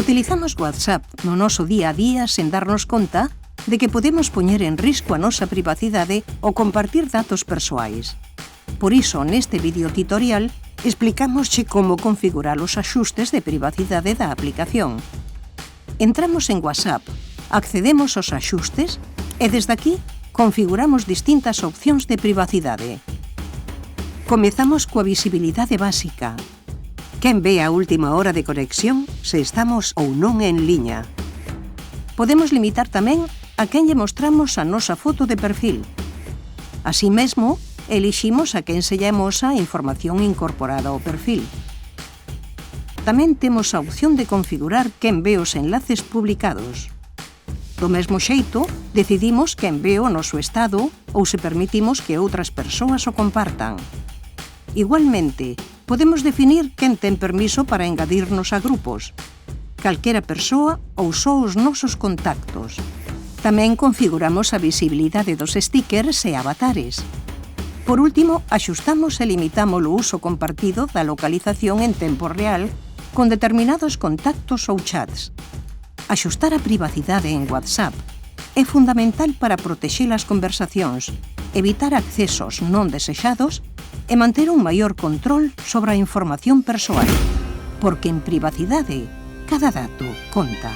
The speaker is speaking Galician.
Utilizamos WhatsApp no noso día a día sen darnos conta de que podemos poñer en risco a nosa privacidade ou compartir datos persoais. Por iso, neste vídeo tutorial, explicámosche como configurar os axustes de privacidade da aplicación. Entramos en WhatsApp, accedemos aos axustes e desde aquí configuramos distintas opcións de privacidade. Comezamos coa visibilidade básica. Quen ve a última hora de conexión se estamos ou non en liña. Podemos limitar tamén a quen lle mostramos a nosa foto de perfil. Así mesmo, eliximos a quen se lle amosa a información incorporada ao perfil. Tamén temos a opción de configurar quen ve os enlaces publicados. Do mesmo xeito, decidimos quen ve o noso estado ou se permitimos que outras persoas o compartan. Igualmente, podemos definir quen ten permiso para engadirnos a grupos, calquera persoa ou só os nosos contactos. Tamén configuramos a visibilidade dos stickers e avatares. Por último, axustamos e limitamos o uso compartido da localización en tempo real con determinados contactos ou chats. Axustar a privacidade en WhatsApp é fundamental para protexer as conversacións, evitar accesos non desexados e manter un maior control sobre a información persoal, porque en privacidade cada dato conta.